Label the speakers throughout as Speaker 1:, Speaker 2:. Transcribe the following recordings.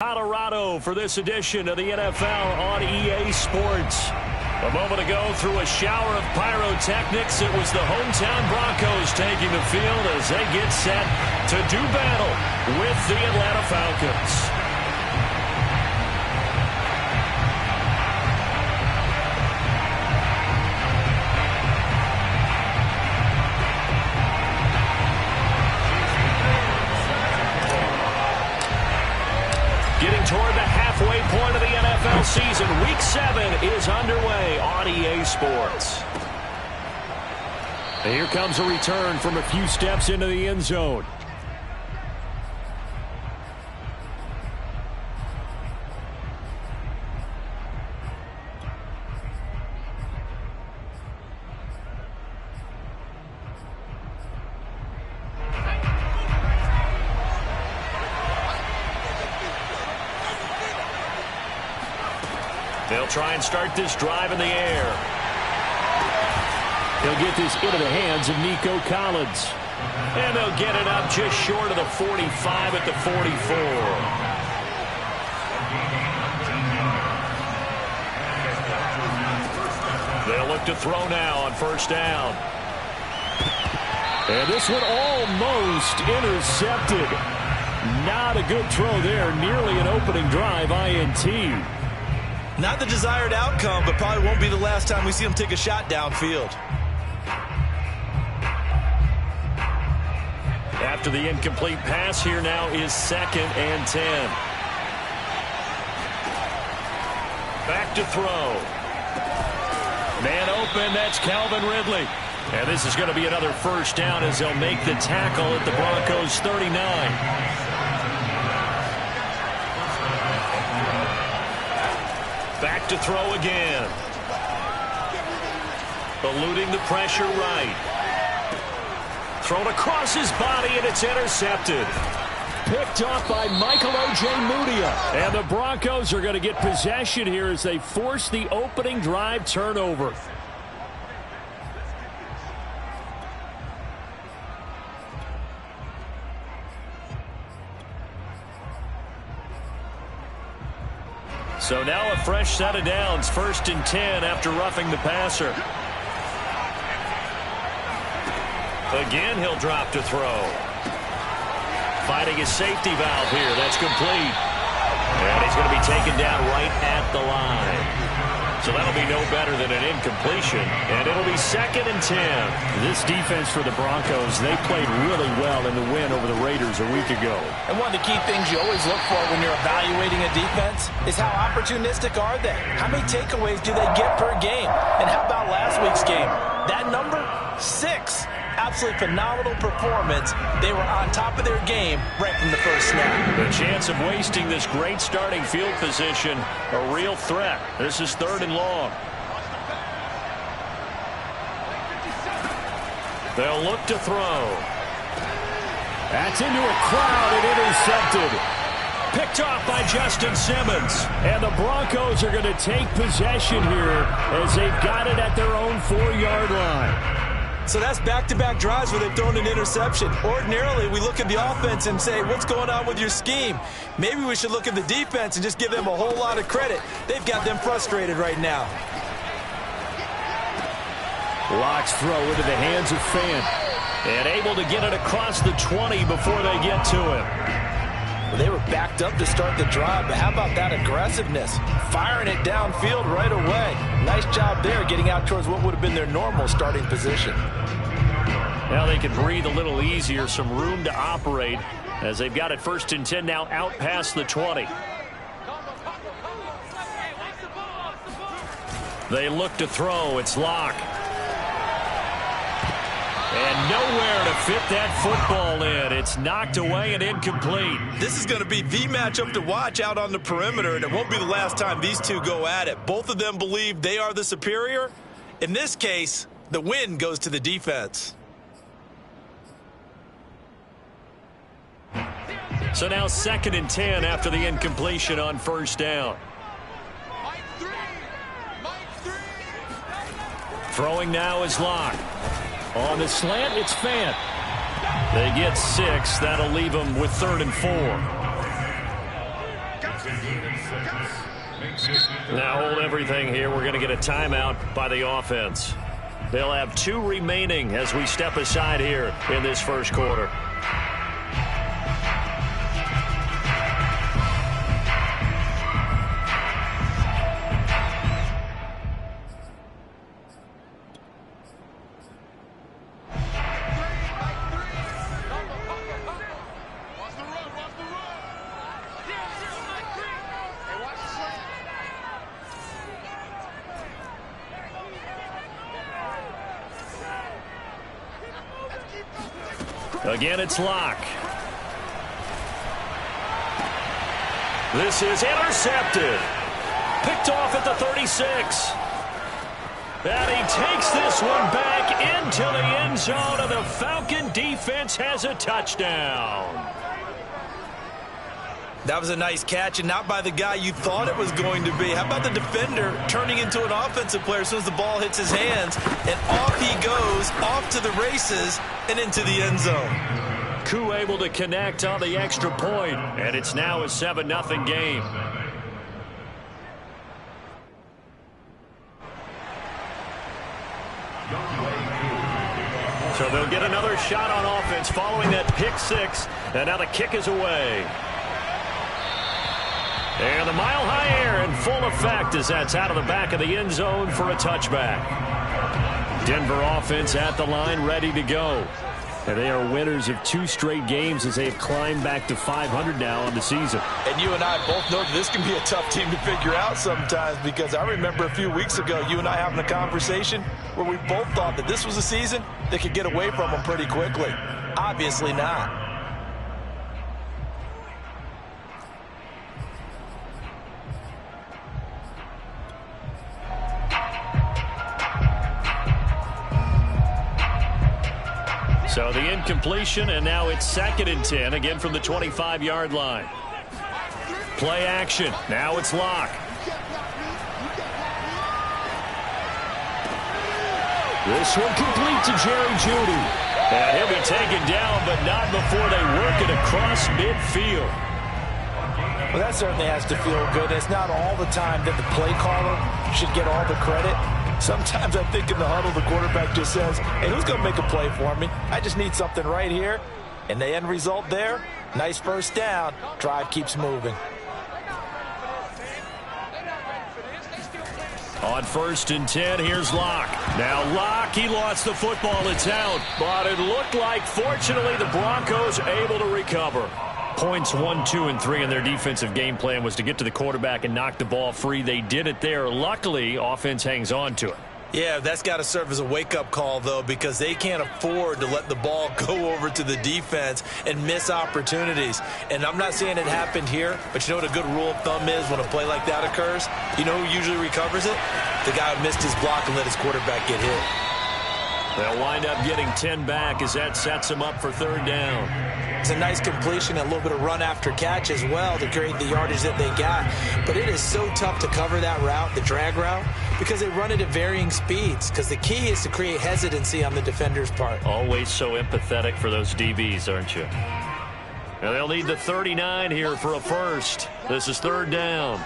Speaker 1: Colorado for this edition of the NFL on EA Sports. A moment ago, through a shower of pyrotechnics, it was the hometown Broncos taking the field as they get set to do battle with the Atlanta Falcons. Toward the halfway point of the NFL season. Week 7 is underway on EA Sports. And here comes a return from a few steps into the end zone. They'll try and start this drive in the air. He'll get this into the hands of Nico Collins. And they'll get it up just short of the 45 at the 44. They'll look to throw now on first down. And this one almost intercepted. Not a good throw there. Nearly an opening drive INT.
Speaker 2: Not the desired outcome, but probably won't be the last time we see him take a shot downfield.
Speaker 1: After the incomplete pass, here now is 2nd and 10. Back to throw. Man open, that's Calvin Ridley. And this is going to be another first down as they'll make the tackle at the Broncos 39. Back to throw again. Eluding the pressure right. Thrown across his body, and it's intercepted. Picked off by Michael Ojemudia. And the Broncos are going to get possession here as they force the opening drive turnover. So now a fresh set of downs, 1st and 10 after roughing the passer. Again, he'll drop to throw. Fighting his safety valve here. That's complete. And he's going to be taken down right at the line. So that'll be no better than an incompletion. And it'll be 2nd and 10.
Speaker 3: This defense for the Broncos, they played really well in the win over the Raiders a week ago.
Speaker 4: And one of the key things you always look for when you're evaluating a defense is how opportunistic are they? How many takeaways do they get per game? And how about last week's game? That number, 6. Absolutely phenomenal performance. They were on top of their game right from the first snap.
Speaker 1: The chance of wasting this great starting field position, a real threat. This is 3rd and long. They'll look to throw.
Speaker 3: That's into a crowd and intercepted.
Speaker 1: Picked off by Justin Simmons.
Speaker 3: And the Broncos are going to take possession here as they've got it at their own 4-yard line.
Speaker 2: So that's back-to-back drives where they've thrown an interception. Ordinarily, we look at the offense and say, what's going on with your scheme? Maybe we should look at the defense and just give them a whole lot of credit. They've got them frustrated right now.
Speaker 3: Locke's throw into the hands of Fant.
Speaker 1: And able to get it across the 20 before they get to him.
Speaker 4: Well, they were backed up to start the drive, but how about that aggressiveness? Firing it downfield right away. Nice job there getting out towards what would have been their normal starting position.
Speaker 1: Now they can breathe a little easier, some room to operate as they've got it 1st and 10 now out past the 20. They look to throw. It's Locke. And nowhere to fit that football in. It's knocked away and incomplete.
Speaker 2: This is going to be the matchup to watch out on the perimeter, and it won't be the last time these two go at it. Both of them believe they are the superior. In this case, the win goes to the defense.
Speaker 1: So now 2nd and 10 after the incompletion on first down. Throwing now is Locke. On the slant, it's Fant. They get 6. That'll leave them with 3rd and 4. Now hold everything here. We're going to get a timeout by the offense. They'll have 2 remaining as we step aside here in this first quarter. Again, it's Locke. This is intercepted. Picked off at the 36. And he takes this one back into the end zone, and the Falcon defense has a touchdown.
Speaker 2: That was a nice catch, and not by the guy you thought it was going to be. How about the defender turning into an offensive player as soon as the ball hits his hands, and off he goes, off to the races, and into the end zone.
Speaker 1: Koo able to connect on the extra point, and it's now a 7-0 game. So they'll get another shot on offense following that pick 6, and now the kick is away. And the mile-high air in full effect as that's out of the back of the end zone for a touchback. Denver offense at the line, ready to go. And they are winners of 2 straight games as they have climbed back to 500 now on the season.
Speaker 2: And you and I both know that this can be a tough team to figure out sometimes, because I remember a few weeks ago you and I having a conversation where we both thought that this was a season that could get away from them pretty quickly. Obviously not.
Speaker 1: So the incompletion, and now it's 2nd and 10, again from the 25-yard line. Play action. Now it's Locke. This one complete to Jerry Jeudy. And he'll be taken down, but not before they work it across midfield.
Speaker 4: Well, that certainly has to feel good. It's not all the time that the play caller should get all the credit. Sometimes I think in the huddle, the quarterback just says, hey, who's going to make a play for me? I just need something right here. And the end result there, nice first down. Drive keeps moving.
Speaker 1: On 1st and 10, here's Locke. Now Locke, he lost the football. It's out. But it looked like, fortunately, the Broncos able to recover. Points 1, 2, and 3 in their defensive game plan was to get to the quarterback and knock the ball free. They did it there. Luckily, offense hangs on to it.
Speaker 2: Yeah, that's got to serve as a wake-up call, though, because they can't afford to let the ball go over to the defense and miss opportunities. And I'm not saying it happened here, but you know what a good rule of thumb is when a play like that occurs? You know who usually recovers it? The guy who missed his block and let his quarterback get hit.
Speaker 1: They'll wind up getting 10 back as that sets them up for 3rd down.
Speaker 2: It's a nice completion, a little bit of run after catch as well to create the yardage that they got. But it is so tough to cover that route, the drag route, because they run it at varying speeds. Because the key is to create hesitancy on the defender's part.
Speaker 1: Always so empathetic for those DBs, aren't you? And they'll need the 39 here for a first. This is 3rd down.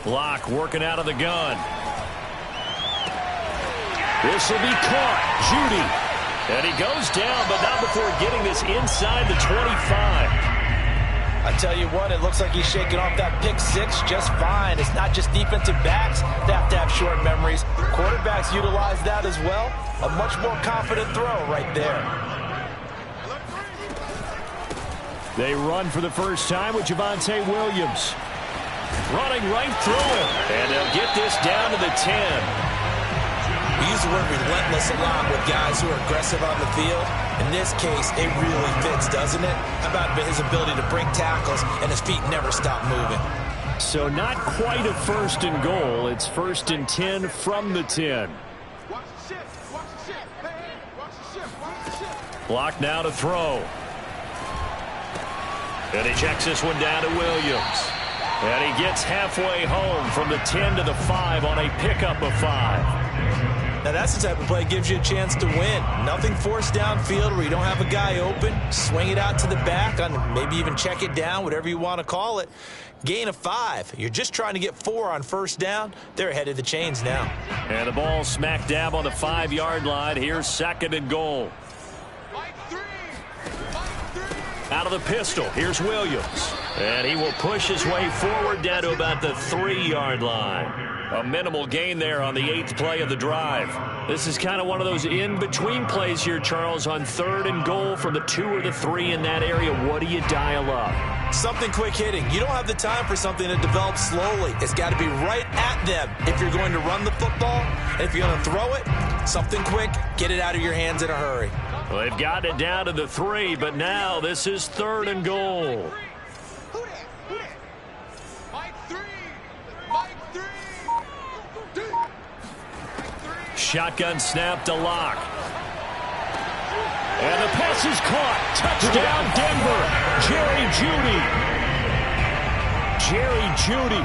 Speaker 1: Locke working out of the gun. This will be caught. Jeudy. And he goes down, but not before getting this inside the 25.
Speaker 4: I tell you what, it looks like he's shaking off that pick 6 just fine. It's not just defensive backs that have to have short memories. Quarterbacks utilize that as well. A much more confident throw right there.
Speaker 3: They run for the first time with Javonte Williams.
Speaker 1: Running right through him. And they'll get this down to the 10.
Speaker 2: We use the word relentless a lot with guys who are aggressive on the field. In this case, it really fits, doesn't it? How about his ability to break tackles and his feet never stop moving?
Speaker 3: So not quite a 1st and goal. It's 1st and 10 from the 10.
Speaker 1: Block now to throw. And he checks this one down to Williams.
Speaker 3: And he gets halfway home from the 10 to the 5 on a pickup of 5.
Speaker 2: Now, that's the type of play that gives you a chance to win. Nothing forced downfield where you don't have a guy open. Swing it out to the back, maybe even check it down, whatever you want to call it. Gain of 5. You're just trying to get 4 on first down. They're ahead of the chains now.
Speaker 3: And the ball smack dab on the 5-yard line. Here's 2nd and goal. Out of the pistol, here's Williams. And he will push his way forward down to about the 3-yard line. A minimal gain there on the 8th play of the drive. This is kind of one of those in-between plays here, Charles, on 3rd and goal from the 2 or the 3 in that area. What do you dial up?
Speaker 2: Something quick hitting. You don't have the time for something to develop slowly. It's got to be right at them if you're going to run the football. And if you're going to throw it, something quick, get it out of your hands in a hurry.
Speaker 3: Well, they've got it down to the 3, but now this is 3rd and goal. Shotgun snap to Locke. And the pass is caught. Touchdown, Denver. Jerry Jeudy.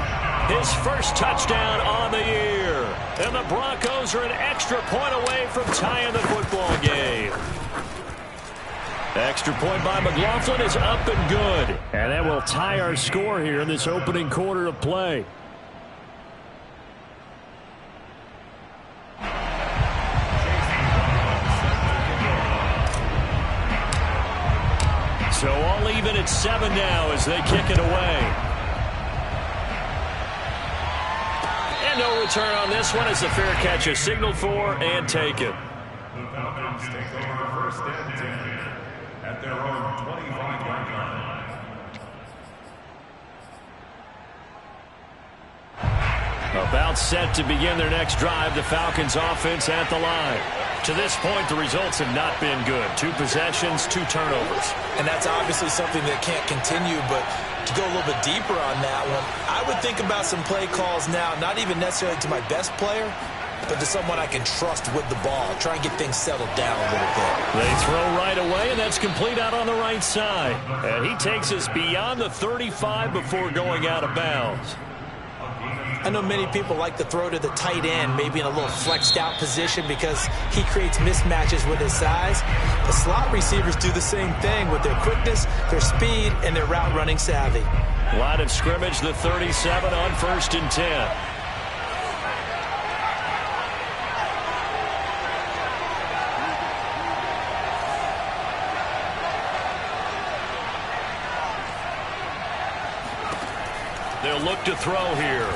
Speaker 3: His first touchdown on the year. And the Broncos are an extra point away from tying the football game. Extra point by McLaughlin is up and good. And that will tie our score here in this opening quarter of play. So all even at 7 now as they kick it away. And no return on this one as the fair catch is signaled for and taken.
Speaker 5: The Falcons take over 1st and 10 at their own 25-yard line.
Speaker 3: About set to begin their next drive, the Falcons offense at the line. To this point, the results have not been good. 2 possessions, 2 turnovers.
Speaker 2: And that's obviously something that can't continue, but to go a little bit deeper on that one, I would think about some play calls now, not even necessarily to my best player, but to someone I can trust with the ball. Try and get things settled down a little bit.
Speaker 3: They throw right away, and that's complete out on the right side. And he takes us beyond the 35 before going out of bounds.
Speaker 2: I know many people like to throw to the tight end, maybe in a little flexed out position because he creates mismatches with his size. The slot receivers do the same thing with their quickness, their speed, and their route running savvy.
Speaker 3: Line of scrimmage, the 37 on 1st and 10. They'll look to throw here.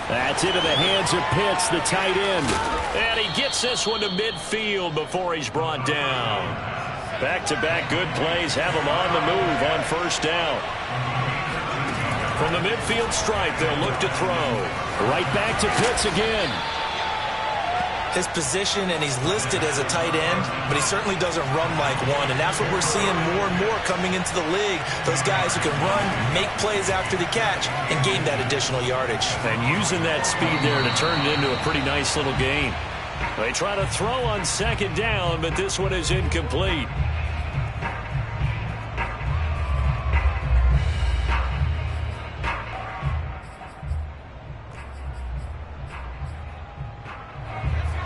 Speaker 3: That's into the hands of Pitts, the tight end. And he gets this one to midfield before he's brought down. Back-to-back good plays have him on the move on 1st down. From the midfield stripe, they'll look to throw. Right back to Pitts again.
Speaker 2: His position, and he's listed as a tight end, but he certainly doesn't run like one, and that's what we're seeing more and more coming into the league. Those guys who can run, make plays after the catch, and gain that additional yardage.
Speaker 3: And using that speed there to turn it into a pretty nice little gain. They try to throw on 2nd down, but this one is incomplete.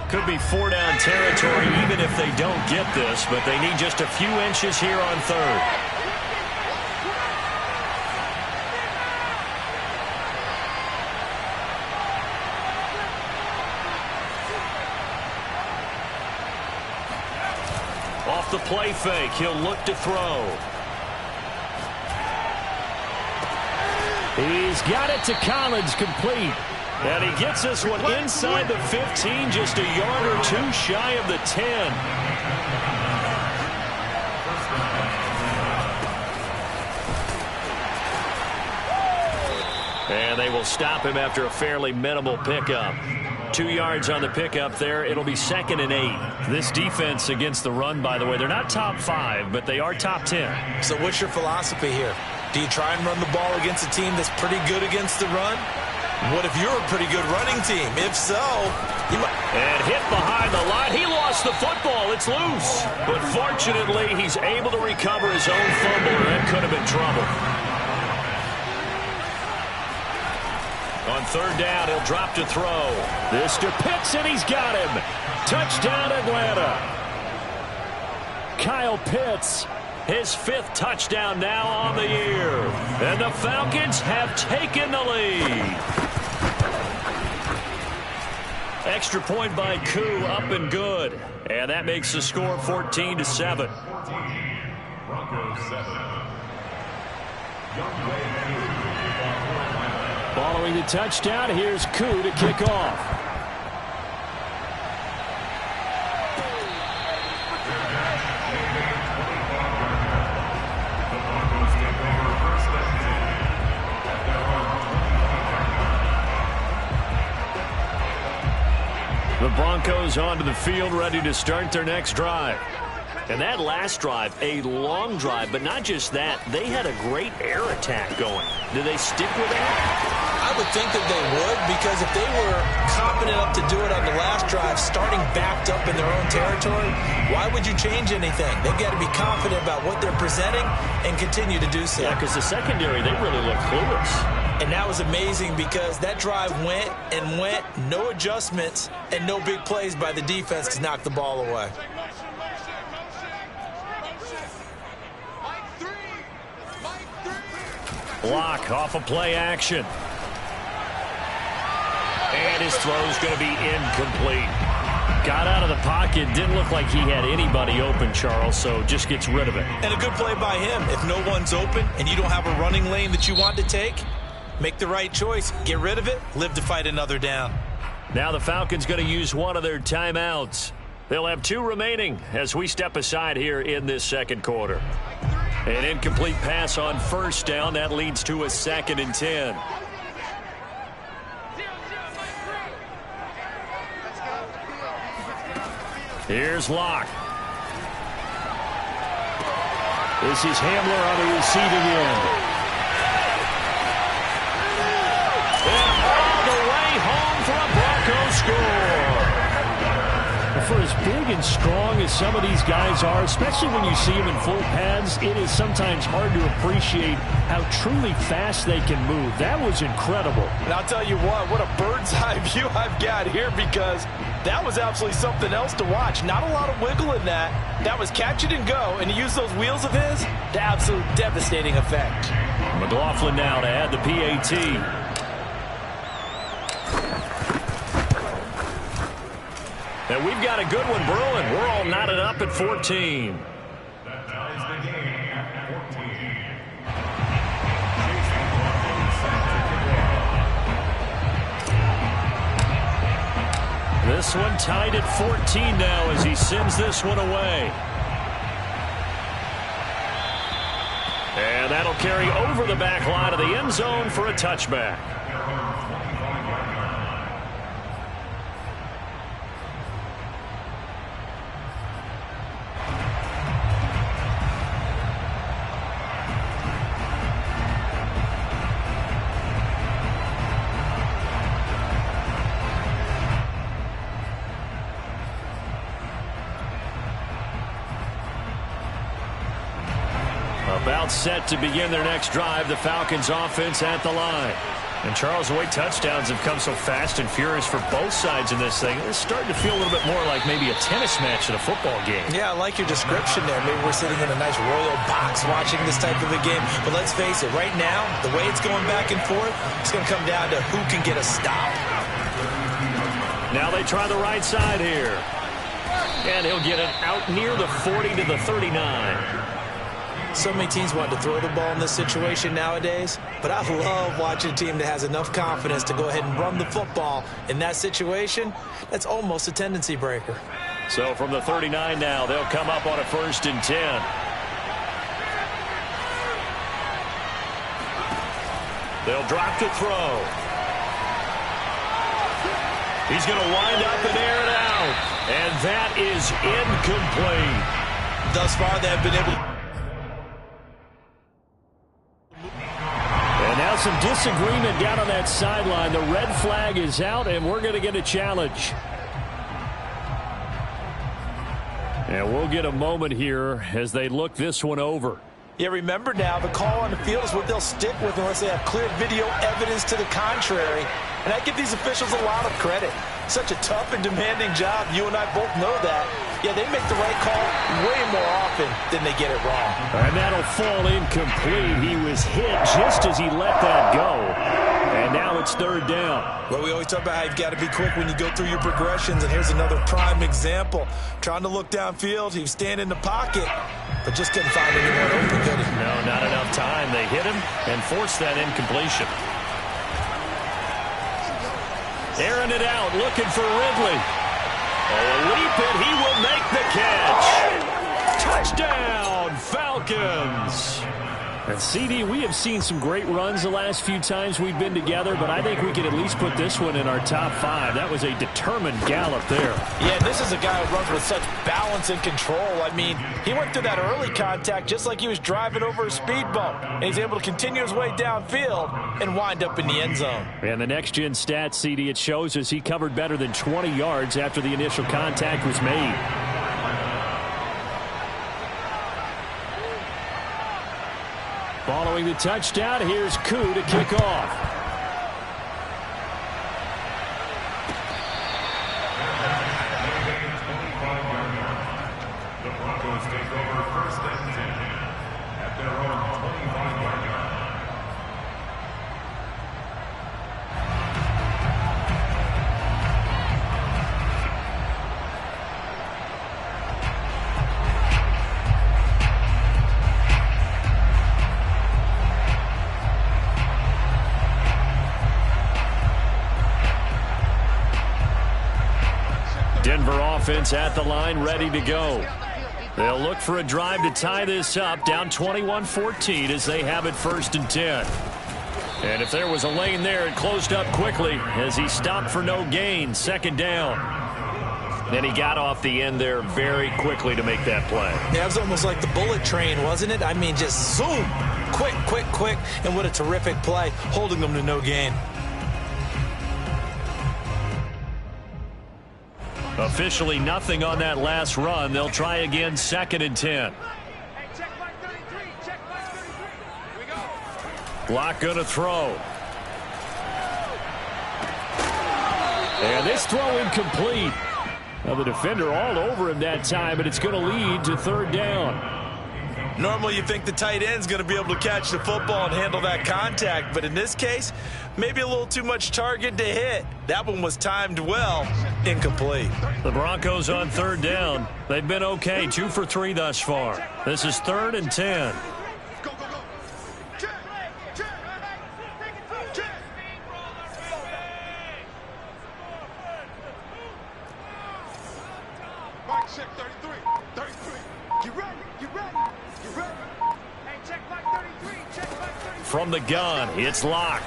Speaker 3: Could be 4-down territory even if they don't get this, but they need just a few inches here on 3rd. Off the play fake, he'll look to throw. He's got it to Collins, complete. And he gets this one inside the 15, just a yard or 2 shy of the 10. And they will stop him after a fairly minimal pickup. 2 yards on the pickup there. It'll be 2nd and 8. This defense against the run, by the way, they're not top 5, but they are top 10.
Speaker 2: So what's your philosophy here? Do you try and run the ball against a team that's pretty good against the run? What if you're a pretty good running team? If so, you might...
Speaker 3: And hit behind the line. He lost the football. It's loose. But fortunately, he's able to recover his own fumble, or that could have been trouble. third down. He'll drop to throw. This to Pitts, and he's got him. Touchdown, Atlanta. Kyle Pitts, his 5th touchdown now on the year. And the Falcons have taken the lead. Extra point by Koo, up and good. And that makes the score 14-7.
Speaker 5: Broncos 7.
Speaker 3: Following the touchdown, here's Koo to kick off. The Broncos onto the field, ready to start their next drive. And that last drive, a long drive, but not just that. They had a great air attack going. Do they stick with that?
Speaker 4: I would think that they would, because if they were confident enough to do it on the last drive, starting backed up in their own territory, why would you change anything? They've got to be confident about what they're presenting and continue to do so.
Speaker 3: Yeah, because the secondary, they really look clueless.
Speaker 4: And that was amazing because that drive went and went, no adjustments, and no big plays by the defense to knock the ball away.
Speaker 3: Block off of play action. And his throw's going to be incomplete. Got out of the pocket. Didn't look like he had anybody open, Charles, so just gets rid of it.
Speaker 4: And a good play by him. If no one's open and you don't have a running lane that you want to take, make the right choice. Get rid of it. Live to fight another down.
Speaker 3: Now the Falcons going to use one of their timeouts. They'll have 2 remaining as we step aside here in this second quarter. An incomplete pass on first down. That leads to a 2nd and 10. Here's Locke. This is Hamler on the receiving end. And all the way home for a Broncos score. For as big and strong as some of these guys are, especially when you see them in full pads, it is sometimes hard to appreciate how truly fast they can move. That was incredible.
Speaker 4: And I'll tell you what a bird's eye view I've got here, because that was absolutely something else to watch. Not a lot of wiggle in that. That was catch it and go, and he used those wheels of his to absolute devastating effect.
Speaker 3: McLaughlin now to add the PAT. And we've got a good one brewing. We're all knotted up at 14.
Speaker 5: That ties the game at 14.
Speaker 3: This one tied at 14 now as he sends this one away. And that'll carry over the back line of the end zone for a touchback. About set to begin their next drive. The Falcons offense at the line. And Charles, the way touchdowns have come so fast and furious for both sides in this thing, it's starting to feel a little bit more like maybe a tennis match at a football game.
Speaker 4: Yeah, I like your description there. Maybe we're sitting in a nice royal box watching this type of a game. But let's face it, right now, the way it's going back and forth, it's going to come down to who can get a stop.
Speaker 3: Now they try the right side here. And he'll get it out near the 40 to the 39.
Speaker 4: So many teams want to throw the ball in this situation nowadays, but I love watching a team that has enough confidence to go ahead and run the football in that situation. That's almost a tendency breaker.
Speaker 3: So from the 39 now, they'll come up on a 1st and 10. They'll drop to throw. He's going to wind up and air it out. And that is incomplete.
Speaker 4: Thus far, they have been able to...
Speaker 3: And now some disagreement down on that sideline. The red flag is out, and we're going to get a challenge. And we'll get a moment here as they look this one over.
Speaker 4: Yeah, remember now, the call on the field is what they'll stick with unless they have clear video evidence to the contrary. And I give these officials a lot of credit. Such a tough and demanding job. You and I both know that. Yeah, they make the right call way more often than they get it wrong.
Speaker 3: And that'll fall incomplete. He was hit just as he let that go. And now it's third down.
Speaker 2: Well, we always talk about how you've got to be quick when you go through your progressions, and here's another prime example. Trying to look downfield, he was standing in the pocket, but just couldn't find anyone open, could he?
Speaker 1: No, not enough time. They hit him and forced that incompletion. Airing it out, looking for Ridley. Leap it, he will make the catch. Touchdown, Falcons.
Speaker 3: And CD, we have seen some great runs the last few times we've been together, but I think we could at least put this one in our top 5. That was a determined gallop there.
Speaker 4: Yeah, this is a guy who runs with such balance and control. I mean, he went through that early contact just like he was driving over a speed bump. And he's able to continue his way downfield and wind up in the end zone.
Speaker 3: And the next-gen stats, CD, it shows us he covered better than 20 yards after the initial contact was made. Following the touchdown, here's Koo to kick off.
Speaker 5: The Broncos take over first and 10 at their own 25-yard line.
Speaker 1: Denver offense at the line, ready to go. They'll look for a drive to tie this up, down 21-14 as they have it first and 10. And if there was a lane there, it closed up quickly as he stopped for no gain, second down. Then he got off the end there very quickly to make that play.
Speaker 2: Yeah, it was almost like the bullet train, wasn't it? I mean, just zoom, quick, quick, quick, and what a terrific play, holding them to no gain.
Speaker 1: Officially nothing on that last run. They'll try again, second and 10. Block going to throw.
Speaker 3: And this throw incomplete. Now the defender all over him that time, but it's going to lead to third down.
Speaker 2: Normally you think the tight end's going to be able to catch the football and handle that contact, but in this case, maybe a little too much target to hit. That one was timed well, incomplete.
Speaker 1: The Broncos on third down. They've been okay, 2 for 3 thus far. This is third and 10. From the gun, it's Locke.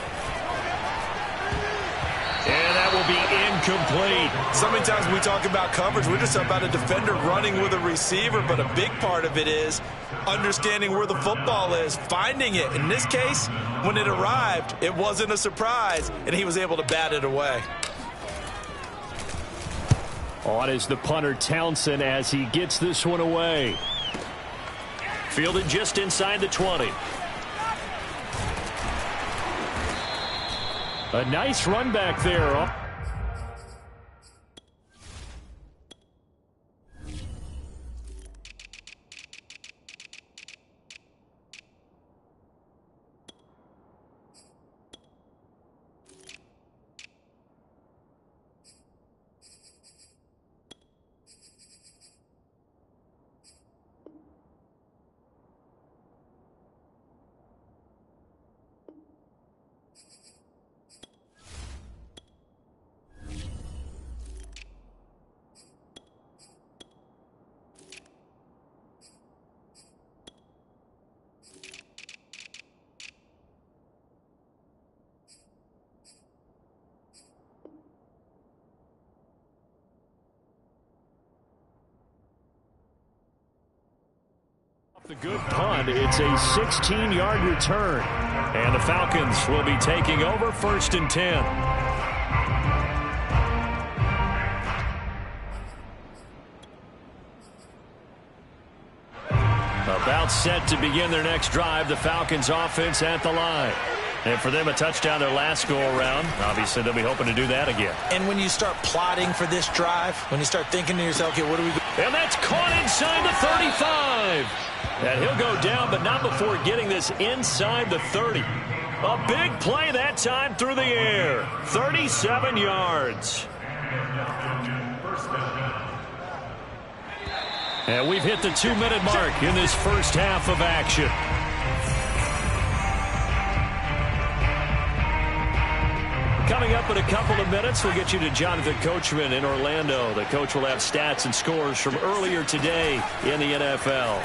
Speaker 1: And that will be incomplete.
Speaker 2: So many times when we talk about coverage, we're just about a defender running with a receiver, but a big part of it is understanding where the football is, finding it. In this case, when it arrived, it wasn't a surprise, and he was able to bat it away.
Speaker 3: On is the punter Townsend as he gets this one away.
Speaker 1: Fielded just inside the 20.
Speaker 3: A nice run back there. The good punt. It's a 16-yard return.
Speaker 1: And the Falcons will be taking over first and 10. About set to begin their next drive. The Falcons offense at the line.
Speaker 3: And for them, a touchdown their last go-around. Obviously, they'll be hoping to do that again.
Speaker 4: And when you start plotting for this drive, when you start thinking to yourself, okay, what do we do?
Speaker 3: And that's caught inside the 35. And he'll go down, but not before getting this inside the 30. A big play that time through the air. 37 yards. And we've hit the 2-minute mark in this first half of action. Coming up in a couple of minutes, we'll get you to Jonathan Coachman in Orlando. The coach will have stats and scores from earlier today in the NFL.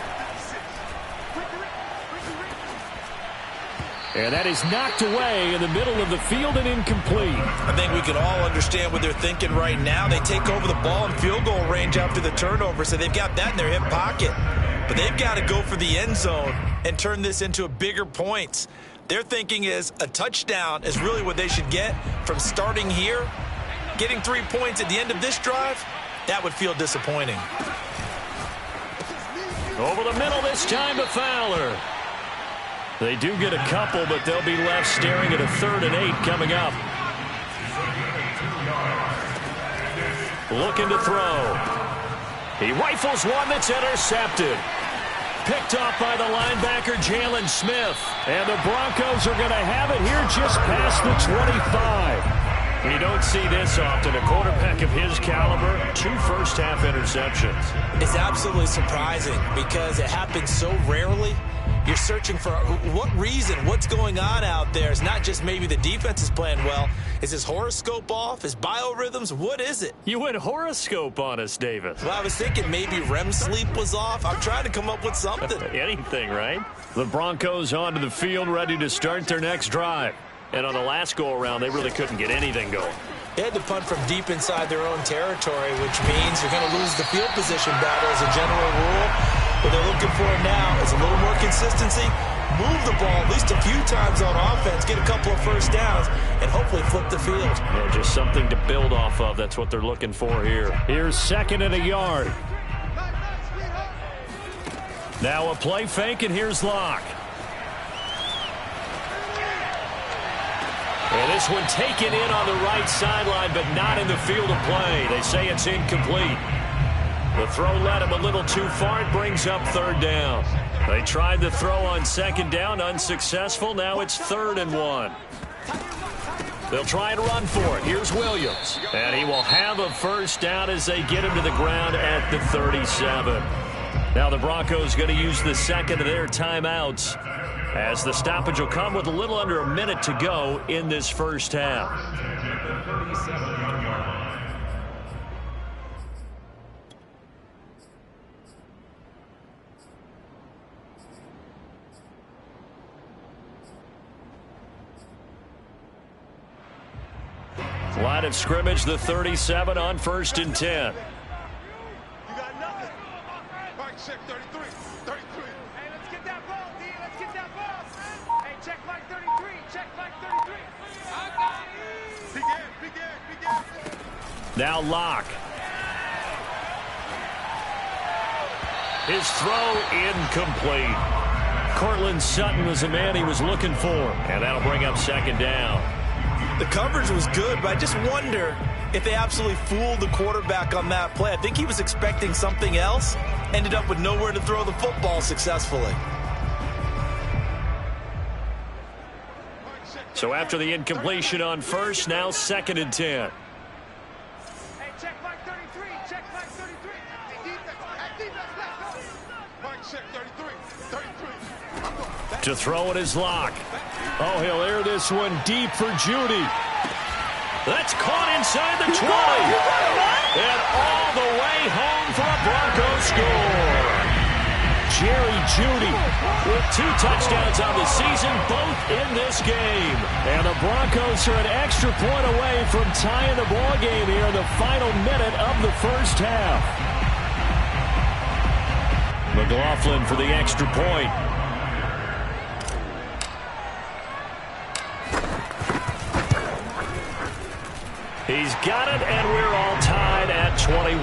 Speaker 3: And that is knocked away in the middle of the field and incomplete.
Speaker 4: I think we can all understand what they're thinking right now. They take over the ball in field goal range after the turnover, so they've got that in their hip pocket. But they've got to go for the end zone and turn this into a bigger points. Their thinking is a touchdown is really what they should get from starting here. Getting 3 points at the end of this drive, that would feel disappointing.
Speaker 3: Over the middle this time to Fowler. They do get a couple, but they'll be left staring at a 3rd and 8 coming up. Looking to throw. He rifles one that's intercepted. Picked off by the linebacker, Jalen Smith. And the Broncos are going to have it here just past the 25. You don't see this often. A quarterback of his caliber, 2 first-half interceptions.
Speaker 4: It's absolutely surprising because it happens so rarely. You're searching for what reason, what's going on out there. It's not just maybe the defense is playing well. Is his horoscope off? His biorhythms? What is it?
Speaker 3: You went horoscope on us, Davis.
Speaker 4: Well, I was thinking maybe REM sleep was off. I'm trying to come up with something.
Speaker 3: Anything, right? The Broncos onto the field, ready to start their next drive. And on the last go-around, they really couldn't get anything going.
Speaker 4: They had to punt from deep inside their own territory, which means you're going to lose the field position battle as a general rule. What they're looking for now is a little more consistency, move the ball at least a few times on offense, get a couple of first downs, and hopefully flip the field.
Speaker 3: Yeah, just something to build off of. That's what they're looking for here. Here's 2nd and a yard. Now a play fake, and here's Locke. And this one taken in on the right sideline, but not in the field of play. They say it's incomplete. The throw led him a little too far. It brings up 3rd down. They tried the throw on 2nd down, unsuccessful. Now it's 3rd and 1. They'll try and run for it. Here's Williams. And he will have a first down as they get him to the ground at the 37. Now the Broncos going to use the 2nd of their timeouts, as the stoppage will come with a little under a minute to go in this first half. Line of scrimmage, the 37 on 1st and 10.
Speaker 6: You got nothing. Mark check 33. 33. Hey, let's get that ball, D. Let's get that ball. Hey, check Mike 33. Check Mike 33. I got it. Begin.
Speaker 3: Now Locke. His throw incomplete. Cortland Sutton was the man he was looking for. And that'll bring up 2nd down.
Speaker 4: The coverage was good, but I just wonder if they absolutely fooled the quarterback on that play. I think he was expecting something else, ended up with nowhere to throw the football successfully.
Speaker 3: So after the incompletion on 1st, now 2nd and 10.
Speaker 6: Hey, check Mike 33. Check Mike 33. Hey, defense, let's go. Mike check 33. 33.
Speaker 3: To throw it is Locke. Oh, he'll air this one deep for Judy. That's caught inside the 20. And all the way home for a Broncos score. Jerry Judy with 2 touchdowns on the season, both in this game. And the Broncos are an extra point away from tying the ball game here in the final minute of the first half. McLaughlin for the extra point. He's got it, and we're all tied at 21.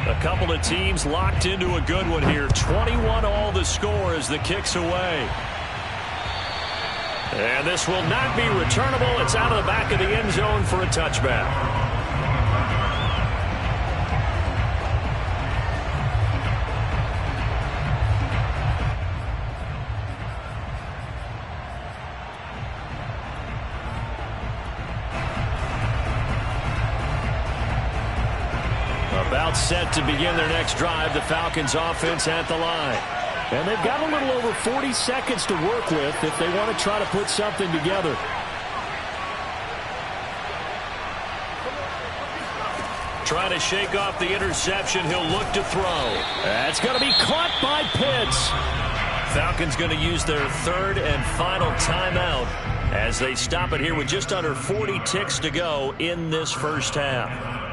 Speaker 3: A couple of teams locked into a good one here. 21-all the score as the kick's away. And this will not be returnable. It's out of the back of the end zone for a touchback. About set to begin their next drive, the Falcons offense at the line. And they've got a little over 40 seconds to work with if they want to try to put something together. Trying to shake off the interception. He'll look to throw. That's going to be caught by Pitts. Falcons going to use their third and final timeout as they stop it here with just under 40 ticks to go in this first half.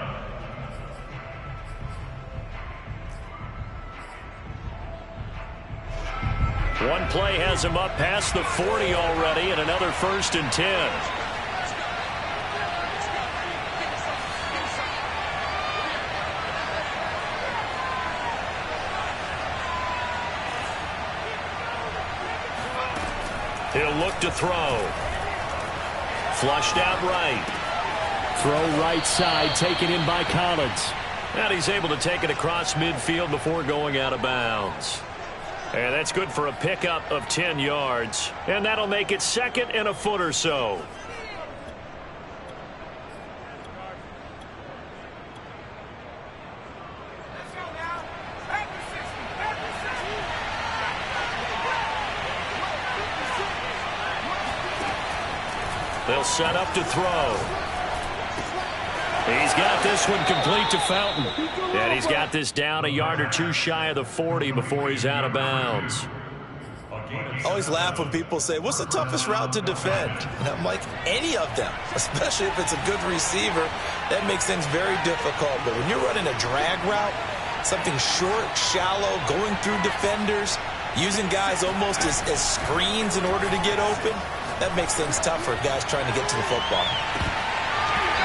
Speaker 3: One play has him up past the 40 already, and another 1st and 10. He'll look to throw. Flushed out right. Throw right side, taken in by Collins. And he's able to take it across midfield before going out of bounds. And that's good for a pickup of 10 yards. And that'll make it 2nd and a foot or so. They'll set up to throw. He's got this one complete to Fountain. And he's got this down a yard or two shy of the 40 before he's out of bounds.
Speaker 4: I always laugh when people say, what's the toughest route to defend? And I'm like, any of them, especially if it's a good receiver. That makes things very difficult. But when you're running a drag route, something short, shallow, going through defenders, using guys almost as screens in order to get open, that makes things tough for guys trying to get to the football.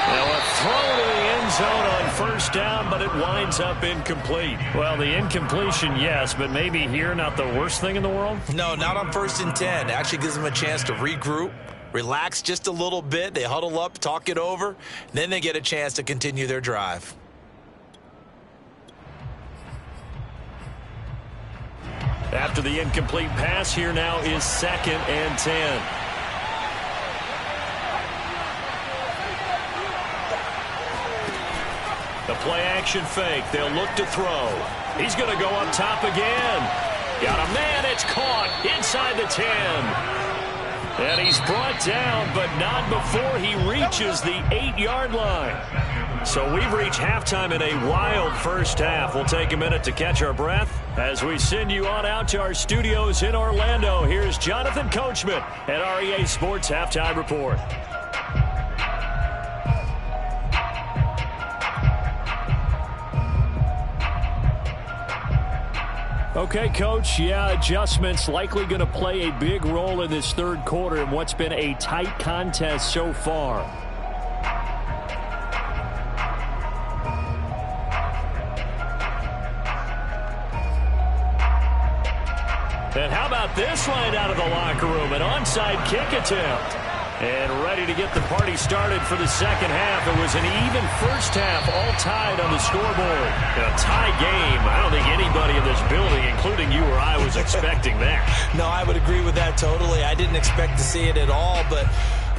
Speaker 3: Well, a throw to the end zone on first down, but it winds up incomplete. Well, the incompletion, yes, but maybe here not the worst thing in the world?
Speaker 4: No, not on 1st and 10. It actually gives them a chance to regroup, relax just a little bit. They huddle up, talk it over, then they get a chance to continue their drive.
Speaker 3: After the incomplete pass, here now is 2nd and 10. The play-action fake. They'll look to throw. He's going to go up top again. Got a man. It's caught inside the 10. And he's brought down, but not before he reaches the 8-yard line. So we've reached halftime in a wild first half. We'll take a minute to catch our breath as we send you on out to our studios in Orlando. Here's Jonathan Coachman at REA Sports Halftime Report. Okay, Coach, adjustments likely going to play a big role in this third quarter in what's been a tight contest so far. And how about this line out of the locker room? An onside kick attempt. And ready to get the party started for the second half. It was an even first half, all tied on the scoreboard. In a tie game, I don't think anybody in this building, including you or I, was expecting that.
Speaker 4: No, I would agree with that totally. I didn't expect to see it at all, but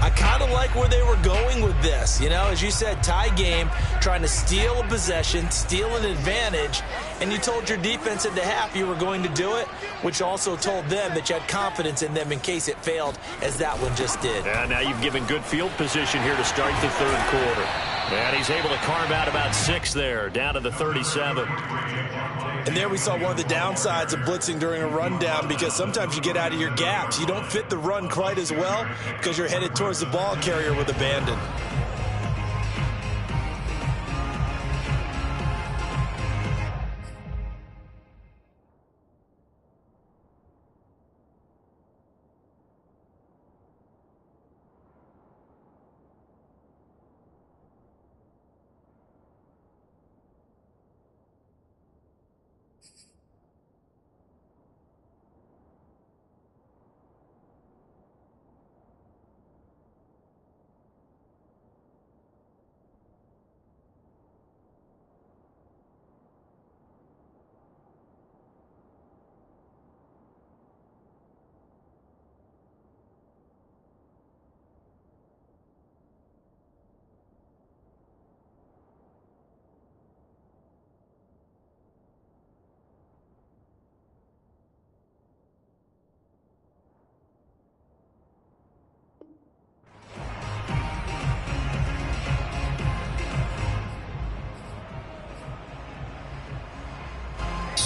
Speaker 4: I kind of like where they were going with this. You know, as you said, tie game, trying to steal a possession, steal an advantage, and you told your defense at the half you were going to do it, which also told them that you had confidence in them in case it failed, as that one just did.
Speaker 3: And now you've given good field position here to start the third quarter. And he's able to carve out about 6 there, down to the 37.
Speaker 4: And there we saw one of the downsides of blitzing during a rundown, because sometimes you get out of your gaps. You don't fit the run quite as well because you're headed towards the ball carrier with abandon.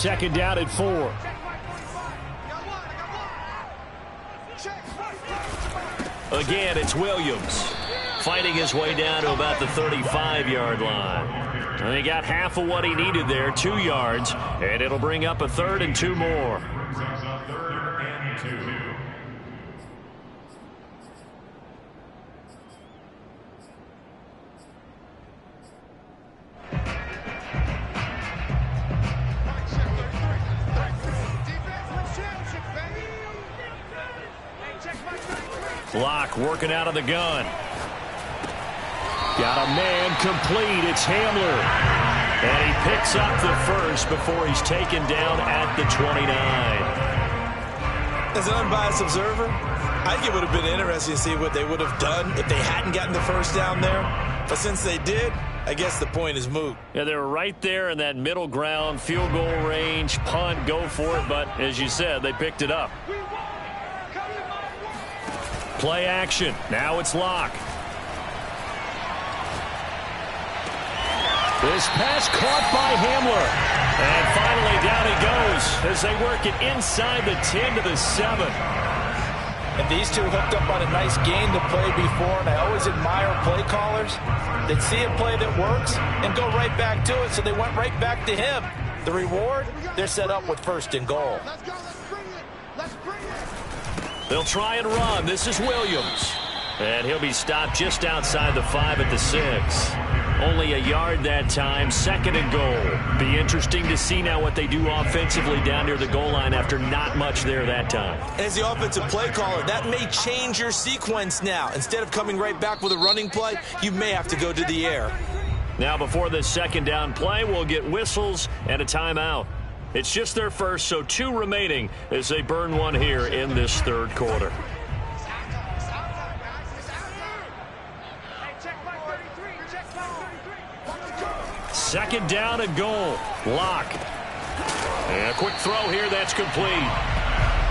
Speaker 3: second down at 4. Again, it's Williams fighting his way down to about the 35-yard line. And he got half of what he needed there, 2 yards, and it'll bring up a 3rd and 2 more. Block working out of the gun. Got a man complete. It's Hamler. And he picks up the first before he's taken down at the 29.
Speaker 2: As an unbiased observer, I think it would have been interesting to see what they would have done if they hadn't gotten the first down there. But since they did, I guess the point is moot.
Speaker 3: Yeah, they were right there in that middle ground, field goal range, punt, go for it. But as you said, they picked it up. Play action. Now it's Locke. This pass caught by Hamler. And finally down he goes as they work it inside the 10 to the 7.
Speaker 4: And these two hooked up on a nice game to play before, and I always admire play callers that see a play that works and go right back to it, so they went right back to him. The reward, they're set up with 1st and goal.
Speaker 6: Let's go, let's bring it. Let's bring it.
Speaker 3: They'll try and run. This is Williams. And he'll be stopped just outside the 5 at the 6. Only a yard that time, 2nd and goal. Be interesting to see now what they do offensively down near the goal line after not much there that time.
Speaker 2: As the offensive play caller, that may change your sequence now. Instead of coming right back with a running play, you may have to go to the air.
Speaker 3: Now before this 2nd down play, we'll get whistles and a timeout. It's just their first, so 2 remaining as they burn one here in this 3rd quarter. Second down and goal. Locke. And a quick throw here. That's complete.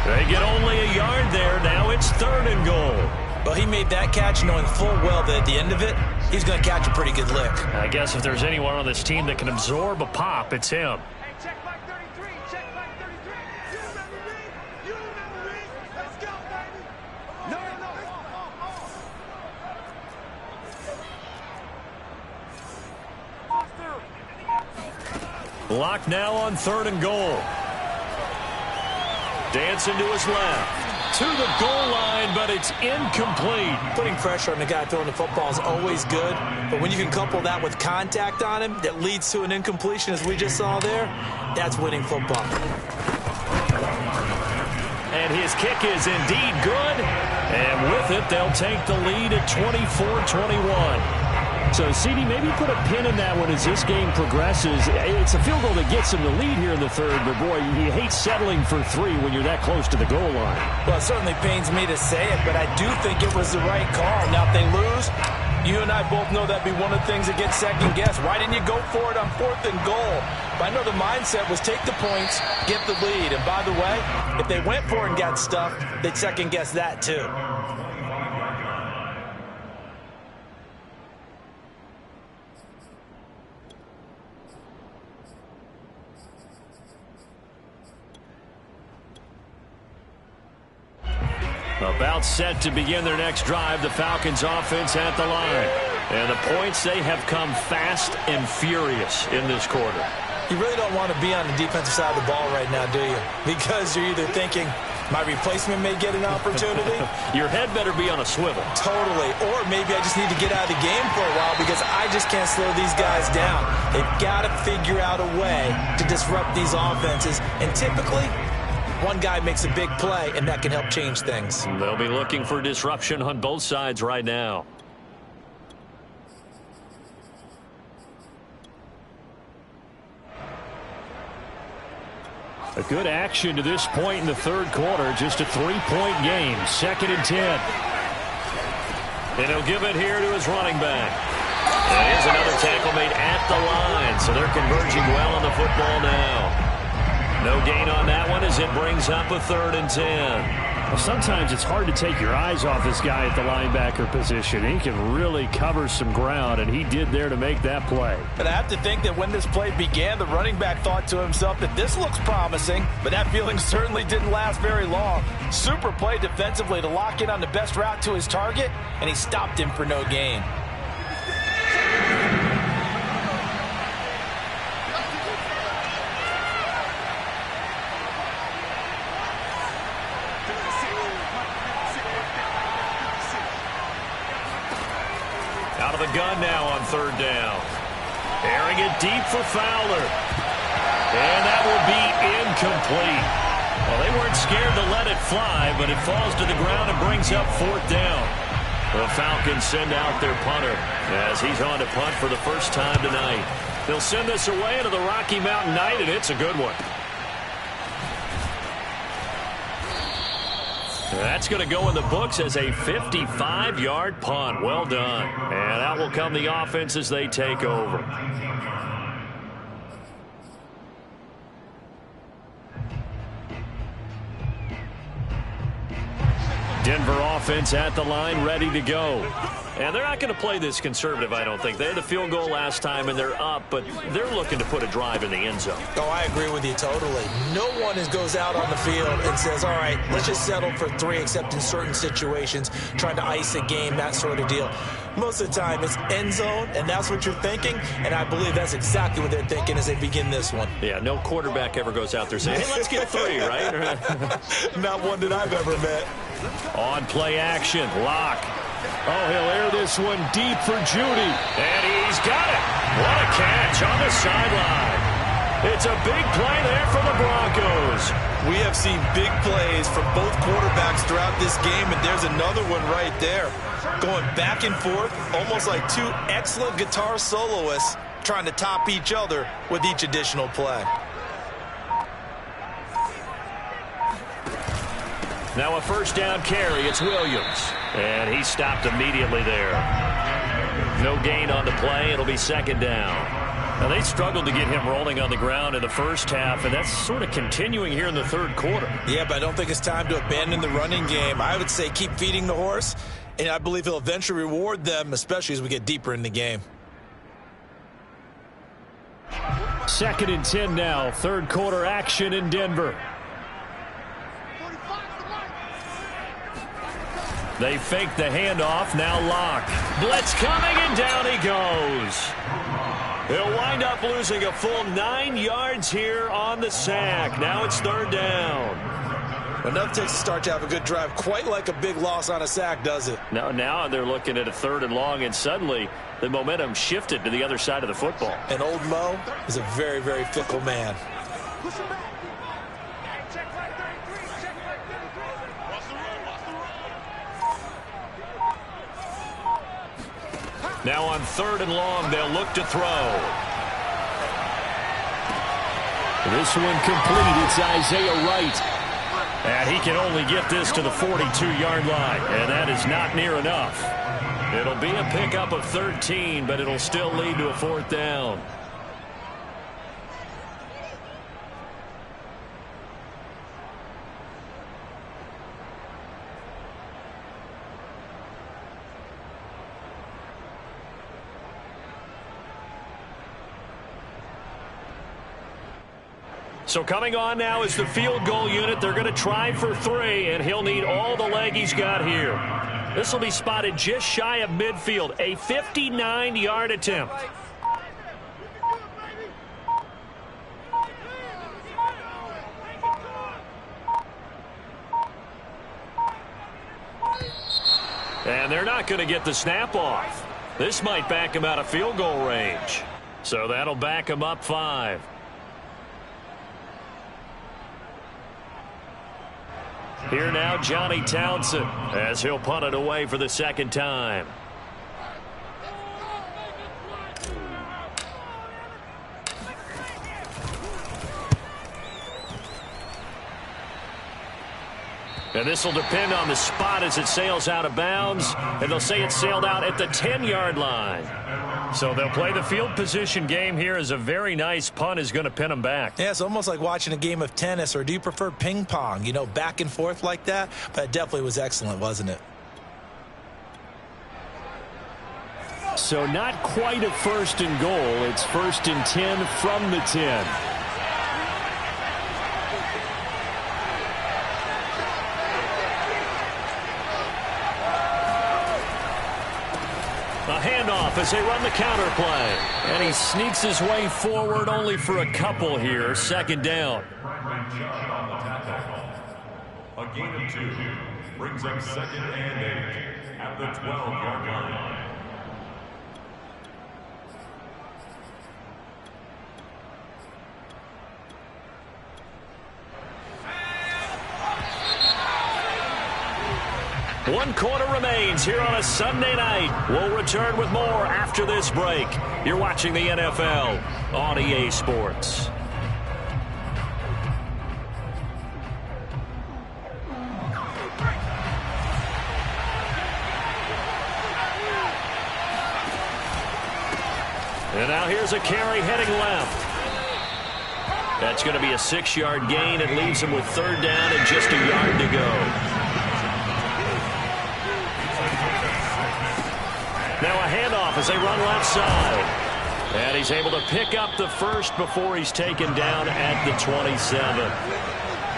Speaker 3: They get only a yard there. Now it's 3rd and goal.
Speaker 2: Well, he made that catch knowing full well that at the end of it, he's going to catch a pretty good lick.
Speaker 3: I guess if there's anyone on this team that can absorb a pop, it's him.
Speaker 6: Hey, check Mike 33. Check Mike 33. You remember me? You remember me? Let's go, baby. No.
Speaker 3: Locke now on 3rd and goal. Dancing to his left. To the goal line, but it's incomplete.
Speaker 2: Putting pressure on the guy throwing the football is always good, but when you can couple that with contact on him that leads to an incompletion, as we just saw there, that's winning football.
Speaker 3: And his kick is indeed good. And with it, they'll take the lead at 24-21. So, CD, maybe put a pin in that one as this game progresses. It's a field goal that gets them the lead here in the 3rd, but, boy, you hate settling for 3 when you're that close to the goal line.
Speaker 4: Well, it certainly pains me to say it, but I do think it was the right call. Now, if they lose, you and I both know that'd be one of the things that gets second-guessed. Why didn't you go for it on 4th and goal? But I know the mindset was take the points, get the lead. And, by the way, if they went for it and got stuffed, they'd second-guess that, too.
Speaker 3: About set to begin their next drive, the Falcons offense at the line. And the points, they have come fast and furious in this quarter.
Speaker 2: You really don't want to be on the defensive side of the ball right now, do you? Because you're either thinking, my replacement may get an opportunity.
Speaker 3: Your head better be on a swivel.
Speaker 2: Totally. Or maybe I just need to get out of the game for a while because I just can't slow these guys down. They've got to figure out a way to disrupt these offenses. And typically, one guy makes a big play, and that can help change things.
Speaker 3: They'll be looking for disruption on both sides right now. A good action to this point in the 3rd quarter. Just a 3-point game. 2nd and 10. And he'll give it here to his running back. And here's another tackle made at the line. So they're converging well on the football now. No gain on that one as it brings up a 3rd and 10. Well, sometimes it's hard to take your eyes off this guy at the linebacker position. He can really cover some ground, and he did there to make that play.
Speaker 4: And I have to think that when this play began, the running back thought to himself that this looks promising, but that feeling certainly didn't last very long. Super play defensively to lock in on the best route to his target, and he stopped him for no gain.
Speaker 1: Out of the gun now on third down. Airing it deep for Fowler. And that will be incomplete. Well, they weren't scared to let it fly, but it falls to the ground and brings up fourth down. The Falcons send out their punter as he's on to punt for the first time tonight. They'll send this away into the Rocky Mountain Night, and it's a good one. That's going to go in the books as a 55-yard punt. Well done. And out will come the offense as they take over. Denver offense at the line, ready to go. And they're not going to play this conservative, I don't think. They had a field goal last time, and they're up, but they're looking to put a drive in the end zone.
Speaker 2: Oh, I agree with you totally. No one goes out on the field and says, all right, let's just settle for 3, except in certain situations, trying to ice a game, that sort of deal. Most of the time, it's end zone, and that's what you're thinking, and I believe that's exactly what they're thinking as they begin this one.
Speaker 1: Yeah, no quarterback ever goes out there saying, hey, let's get 3, right?
Speaker 2: Not one that I've ever met.
Speaker 1: On play action, Locke. Oh, he'll air this one deep for Judy. And he's got it. What a catch on the sideline. It's a big play there for the Broncos.
Speaker 2: We have seen big plays from both quarterbacks throughout this game, and there's another one right there. Going back and forth, almost like two excellent guitar soloists trying to top each other with each additional play.
Speaker 1: Now a first down carry. It's Williams. And he stopped immediately there. No gain on the play. It'll be second down. Now they struggled to get him rolling on the ground in the first half, and that's sort of continuing here in the third quarter.
Speaker 2: Yeah, but I don't think it's time to abandon the running game. I would say keep feeding the horse, and I believe he'll eventually reward them, especially as we get deeper in the game.
Speaker 3: Second and 10 now. Third quarter action in Denver. They fake the handoff. Now Locke. Blitz coming, and down he goes. He'll wind up losing a full 9 yards here on the sack. Now it's third down.
Speaker 2: Enough takes to start to have a good drive. Quite like a big loss on a sack, does it?
Speaker 1: Now they're looking at a third and long, and suddenly the momentum shifted to the other side of the football.
Speaker 2: And old Mo is a very, very fickle man.
Speaker 6: Push him back. Hey, check flag 33. Check flag 33. Watch the run. Watch the run.
Speaker 1: Now on third and long, they'll look to throw.
Speaker 3: This one complete. It's Isaiah Wright.
Speaker 1: And he can only get this to the 42-yard line, and that is not near enough. It'll be a pickup of 13, but it'll still lead to a fourth down. So coming on now is the field goal unit. They're going to try for 3, and he'll need all the leg he's got here. This will be spotted just shy of midfield, a 59-yard attempt. And they're not going to get the snap off. This might back him out of field goal range. So that'll back him up 5. Here now, Johnny Townsend, as he'll punt it away for the second time. And this will depend on the spot as it sails out of bounds. And they'll say it sailed out at the 10-yard line.
Speaker 3: So they'll play the field position game here as a very nice punt is going to pin them back.
Speaker 4: Yeah, it's almost like watching a game of tennis, or do you prefer ping pong? You know, back and forth like that? But it definitely was excellent, wasn't it?
Speaker 3: So not quite a 1st and goal. It's 1st and 10 from the 10. A handoff as they run the counter play. And he sneaks his way forward only for a couple here. 2nd down.
Speaker 5: A gain of 2 brings up 2nd and 8 at the 12-yard line.
Speaker 3: One quarter remains here on a Sunday night. We'll return with more after this break. You're watching the NFL on EA Sports. And now here's a carry heading left. That's going to be a 6-yard gain. It leaves him with 3rd down and just a yard to go. Now a handoff as they run left side. And he's able to pick up the 1st before he's taken down at the 27.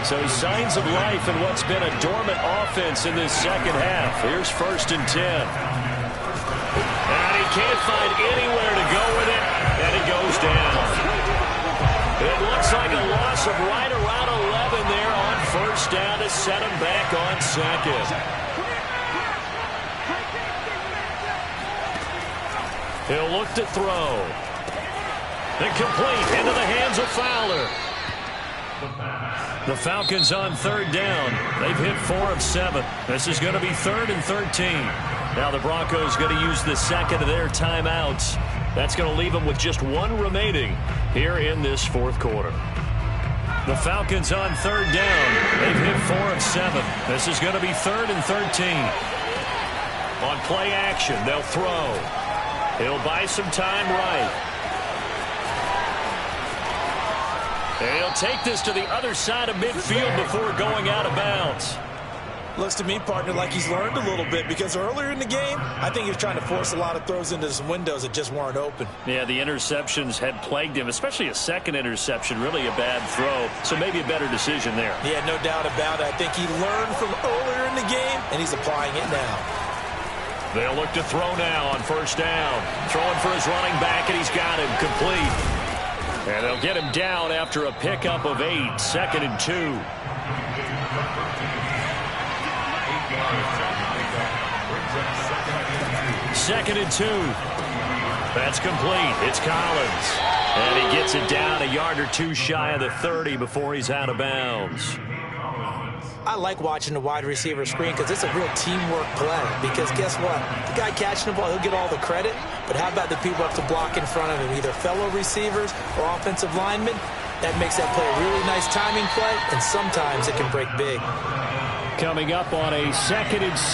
Speaker 3: So signs of life in what's been a dormant offense in this 2nd half. Here's 1st and 10. And he can't find anywhere to go with it. And it goes down. It looks like a loss of right around 11 there on 1st down to set him back on 2nd. He'll look to throw. Incomplete into the hands of Fowler. The Falcons on 3rd down. They've hit 4 of 7. This is going to be 3rd and 13. Now the Broncos going to use the 2nd of their timeouts. That's going to leave them with just 1 remaining here in this 4th quarter. The Falcons on 3rd down. They've hit 4 of 7. This is going to be 3rd and 13. On play action, they'll throw. He'll buy some time right. And he'll take this to the other side of midfield before going out of bounds.
Speaker 4: Looks to me, partner, like he's learned a little bit, because earlier in the game, I think he was trying to force a lot of throws into some windows that just weren't open.
Speaker 3: Yeah, the interceptions had plagued him, especially a 2nd interception, really a bad throw. So maybe a better decision there.
Speaker 4: Yeah, no doubt about it. I think he learned from earlier in the game, and he's applying it now.
Speaker 3: They'll look to throw now on 1st down. Throwing for his running back, and he's got him complete. And they'll get him down after a pickup of 8. 2nd and 2. Second and 2. That's complete. It's Collins. And he gets it down a yard or 2 shy of the 30 before he's out of bounds.
Speaker 4: I like watching the wide receiver screen because it's a real teamwork play. Because guess what? The guy catching the ball, he'll get all the credit. But how about the people up to block in front of him, either fellow receivers or offensive linemen? That makes that play a really nice timing play, and sometimes it can break big.
Speaker 3: Coming up on a 2nd and 6.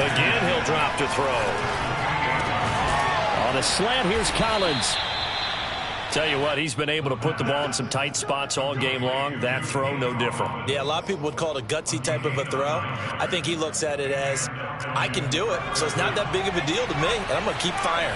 Speaker 3: Again, he'll drop to throw. On a slant, here's Collins. Tell you what, he's been able to put the ball in some tight spots all game long. That throw, no different.
Speaker 4: Yeah, a lot of people would call it a gutsy type of a throw. I think he looks at it as, I can do it, so it's not that big of a deal to me, and I'm going to keep firing.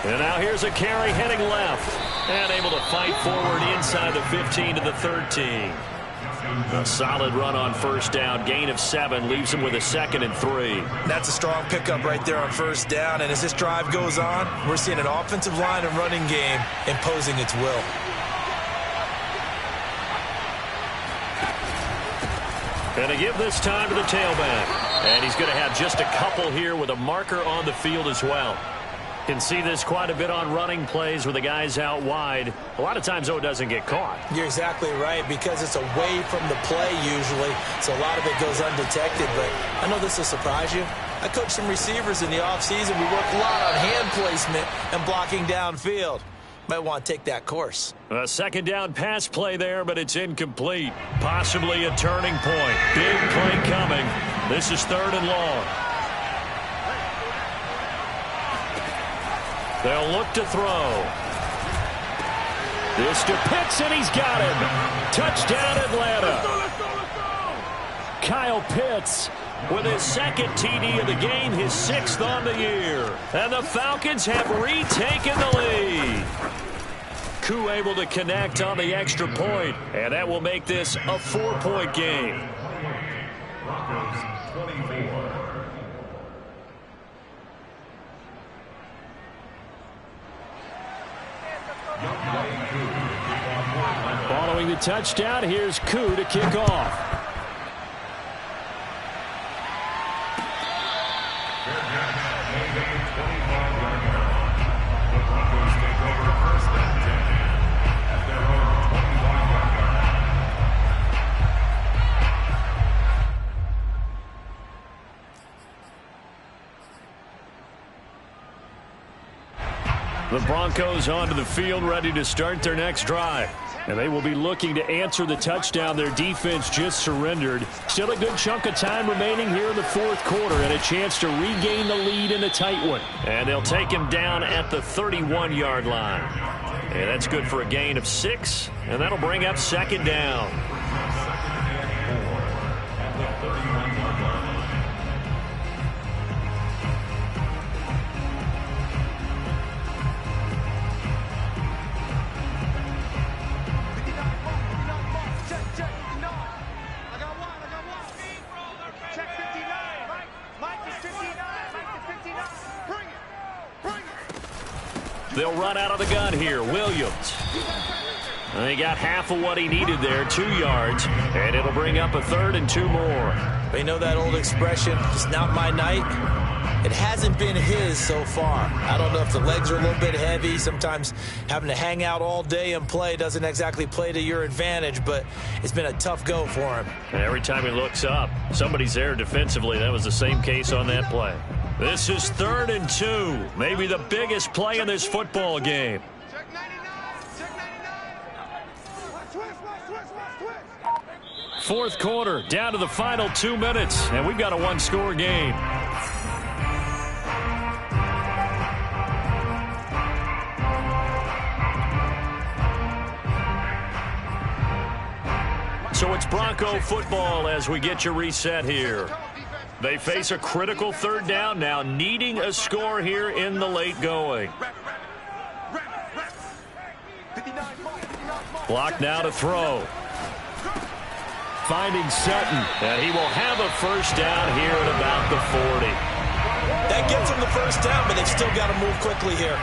Speaker 3: And now here's a carry heading left. And able to fight forward inside the 15 to the 13. A solid run on 1st down. Gain of 7 leaves him with a 2nd and 3.
Speaker 4: That's a strong pickup right there on 1st down. And as this drive goes on, we're seeing an offensive line and running game imposing its will.
Speaker 3: And to give this time to the tailback. And he's going to have just a couple here with a marker on the field as well. Can see this quite a bit on running plays with the guys out wide. A lot of times, though, it doesn't get caught.
Speaker 4: You're exactly right, because it's away from the play usually, so a lot of it goes undetected. But I know this will surprise you. I coach some receivers in the offseason. We work a lot on hand placement and blocking downfield. Might want to take that course.
Speaker 3: A second down pass play there, but it's incomplete. Possibly a turning point. Big play coming. This is 3rd and long. They'll look to throw. This to Pitts, and he's got him. Touchdown, Atlanta. Kyle Pitts with his 2nd TD of the game, his 6th on the year. And the Falcons have retaken the lead. Koo able to connect on the extra point, and that will make this a 4-point game.
Speaker 5: Broncos 24.
Speaker 3: Following the touchdown, here's Koo to kick off. The Broncos onto the field, ready to start their next drive. And they will be looking to answer the touchdown their defense just surrendered. Still a good chunk of time remaining here in the 4th quarter and a chance to regain the lead in a tight one. And they'll take him down at the 31-yard line. And that's good for a gain of 6, and that'll bring up 2nd down. They'll run out of the gun here. Williams. And he got half of what he needed there, 2 yards. And it'll bring up a 3rd and 2 more.
Speaker 4: They know that old expression, it's not my night. It hasn't been his so far. I don't know if the legs are a little bit heavy. Sometimes having to hang out all day and play doesn't exactly play to your advantage, but it's been a tough go for him.
Speaker 3: And every time he looks up, somebody's there defensively. That was the same case on that play. This is 3rd and 2. Maybe the biggest play in this football game.
Speaker 6: Check 99. Check 99.
Speaker 3: 4th quarter, down to the final 2 minutes, and we've got a 1-score game. So it's Bronco football as we get you reset here. They face a critical 3rd down now, needing a score here in the late going. Block now to throw. Finding Sutton, and he will have a 1st down here at about the 40.
Speaker 4: That gets him the 1st down, but they've still got to move quickly here.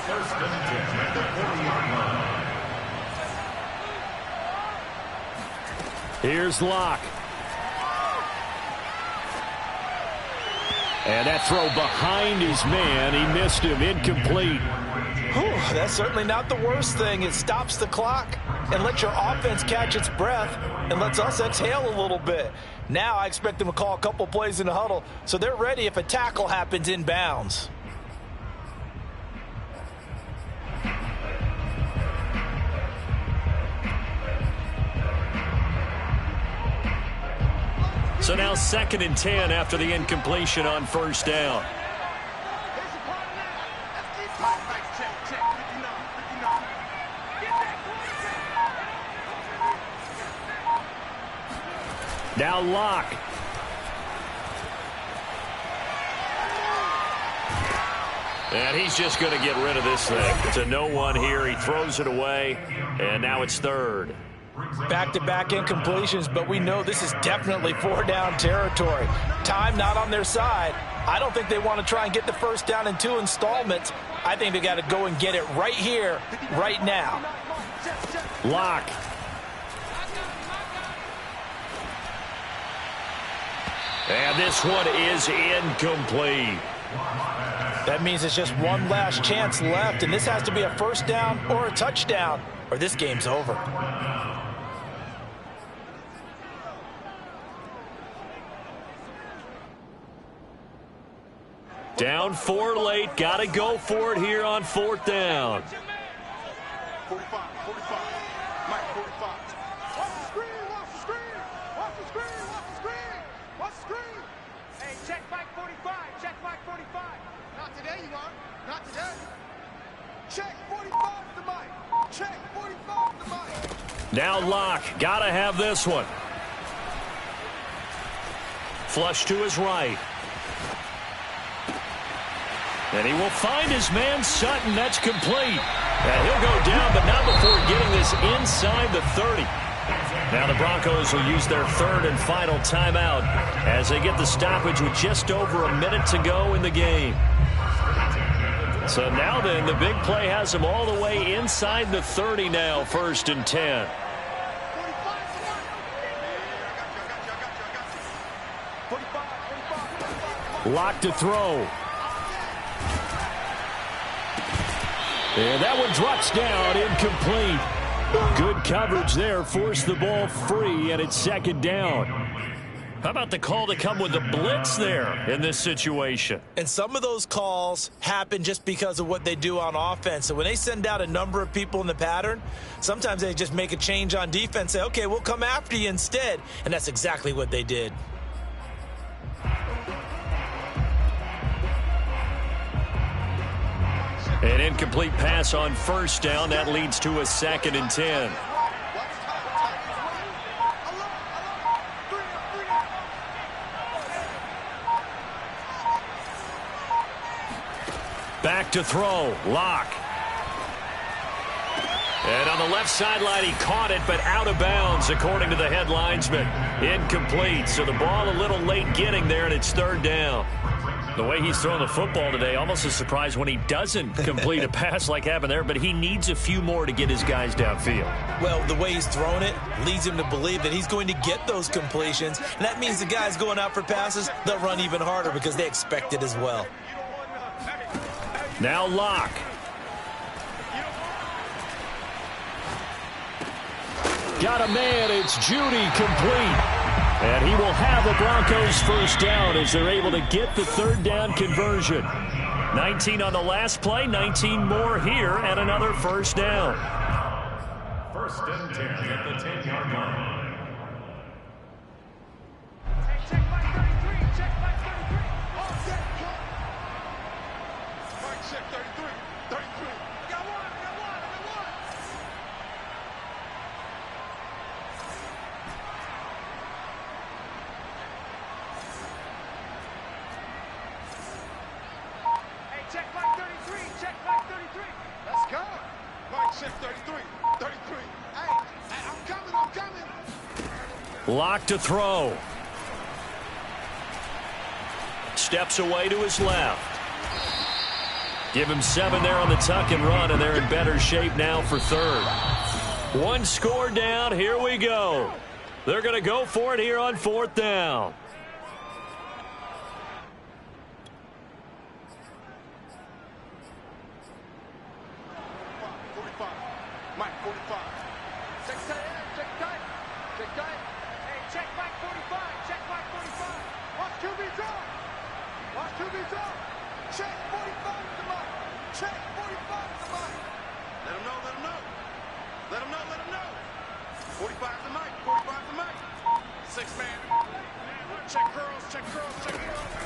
Speaker 5: First and 10 at the 40-yard line.
Speaker 3: Here's Locke. And that throw behind his man. He missed him. Incomplete.
Speaker 4: Whew, that's certainly not the worst thing. It stops the clock and lets your offense catch its breath and lets us exhale a little bit. Now I expect them to call a couple plays in the huddle so they're ready if a tackle happens in bounds.
Speaker 3: So now 2nd and 10 after the incompletion on 1st down. Now Locke. And he's just going to get rid of this thing. It's a no-1 here. He throws it away, and now it's 3rd.
Speaker 4: Back-to-back incompletions, but we know this is definitely 4-down territory. Time not on their side. I don't think they want to try and get the 1st down in 2 installments. I think they got to go and get it right here, right now.
Speaker 3: Locke. And this one is incomplete.
Speaker 4: That means it's just one last chance left, and this has to be a 1st down or a touchdown, or this game's over.
Speaker 3: Down 4 late. Got to go for it here on 4th down.
Speaker 6: 45, 45. Mike, 45. Watch the screen, watch the screen. Watch the screen, watch the screen. Watch the screen. Hey, check Mike 45. Check Mike 45. Not today, you are. Not today. Check 45 to Mike. Check 45 to Mike.
Speaker 3: Now Locke. Got to have this one. Flush to his right. And he will find his man Sutton. That's complete. And he'll go down, but not before getting this inside the 30. Now the Broncos will use their 3rd and final timeout as they get the stoppage with just over a minute to go in the game. So now then, the big play has them all the way inside the 30 now, 1st and 10. Locke to throw. And that one drops down, incomplete. Good coverage there, forced the ball free, and it's 2nd down. How about the call to come with the blitz there in this situation?
Speaker 4: And some of those calls happen just because of what they do on offense. So when they send out a number of people in the pattern, sometimes they just make a change on defense, say, okay, we'll come after you instead. And that's exactly what they did.
Speaker 3: An incomplete pass on 1st down. That leads to a 2nd and 10. Back to throw. Locke. And on the left sideline, he caught it, but out of bounds, according to the head linesman. Incomplete. So the ball a little late getting there, and it's 3rd down. The way he's throwing the football today, almost a surprise when he doesn't complete a pass like happened there, but he needs a few more to get his guys downfield.
Speaker 4: Well, the way he's thrown it leads him to believe that he's going to get those completions, and that means the guys going out for passes, they'll run even harder because they expect it as well.
Speaker 3: Now Locke. Got a man, it's Judy, complete. And he will have the Broncos 1st down as they're able to get the 3rd down conversion. 19 on the last play, 19 more here, and another 1st down.
Speaker 5: 1st and 10 at the 10-yard line.
Speaker 6: Hey, check Mike 33. Check Mike 33. Oh, check. Mike, check 33. 33. Got one. Got one. Got one. Check Mike 33. Check Mike 33. Let's go. Mike, check 33. 33. Hey, I'm coming. I'm coming.
Speaker 3: Locke to throw. Steps away to his left. Give him 7 there on the tuck and run, and they're in better shape now for 3rd. 1 score down. Here we go. They're going to go for it here on 4th down.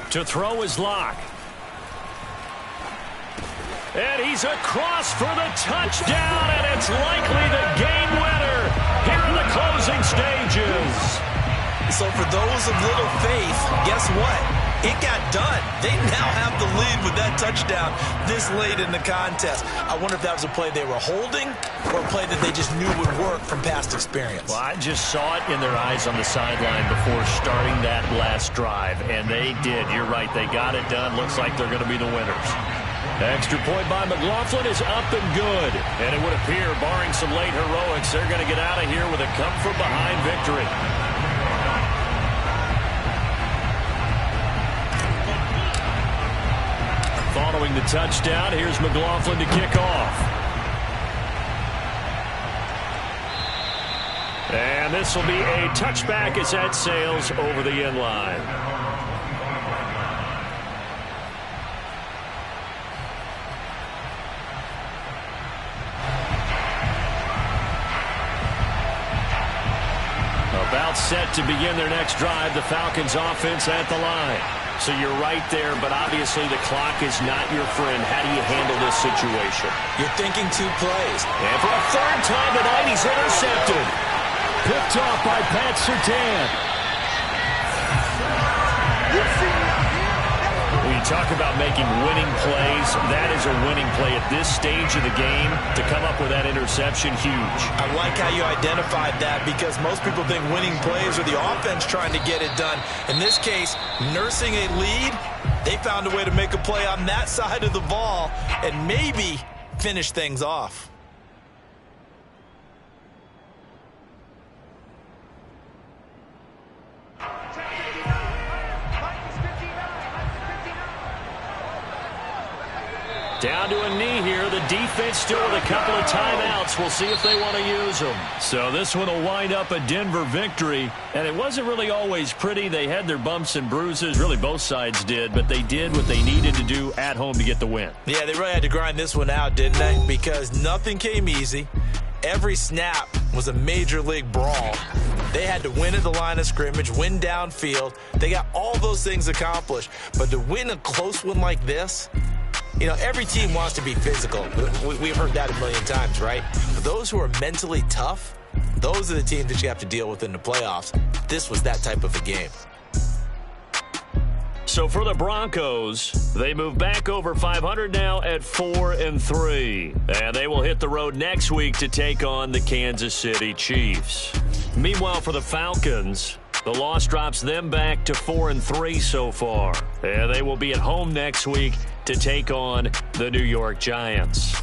Speaker 3: To throw is Locke. And he's across for the touchdown, and it's likely the game winner here in the closing stages.
Speaker 4: So for those of little faith, guess what? It got done. They now have the lead with that touchdown this late in the contest. I wonder if that was a play they were holding or a play that they just knew would work from past experience.
Speaker 3: Well, I just saw it in their eyes on the sideline before starting that last drive, and they did. You're right. They got it done. Looks like they're going to be the winners. Extra point by McLaughlin is up and good. And it would appear, barring some late heroics, they're going to get out of here with a come-from-behind victory. Following the touchdown, here's McLaughlin to kick off. And this will be a touchback as that sails over the end line. set to begin their next drive. The Falcons offense at the line. So you're right there, but obviously the clock is not your friend. How do you handle this situation?
Speaker 2: You're thinking 2 plays.
Speaker 3: And for a third time tonight, he's intercepted. Picked off by Pat Surtain. When you talk about making winning plays, that is a winning play at this stage of the game. To come up with that interception, huge.
Speaker 2: I like how you identified that because most people think winning plays are the offense trying to get it done. In this case, nursing a lead, they found a way to make a play on that side of the ball and maybe finish things off.
Speaker 3: Down to a knee here. The defense still with a couple of timeouts. We'll see if they want to use them. So this one will wind up a Denver victory. And it wasn't really always pretty. They had their bumps and bruises. Really, both sides did. But they did what they needed to do at home to get the win.
Speaker 2: Yeah, they really had to grind this one out, didn't they? Because nothing came easy. Every snap was a major league brawl. They had to win at the line of scrimmage, win downfield. They got all those things accomplished. But to win a close one like this, you know, every team wants to be physical. We've heard that a million times, right? But those who are mentally tough, those are the teams that you have to deal with in the playoffs. This was that type of a game.
Speaker 3: So for the Broncos, they move back over 500 now at 4-3. And they will hit the road next week to take on the Kansas City Chiefs. Meanwhile, for the Falcons, the loss drops them back to 4-3 so far. And they will be at home next week to take on the New York Giants.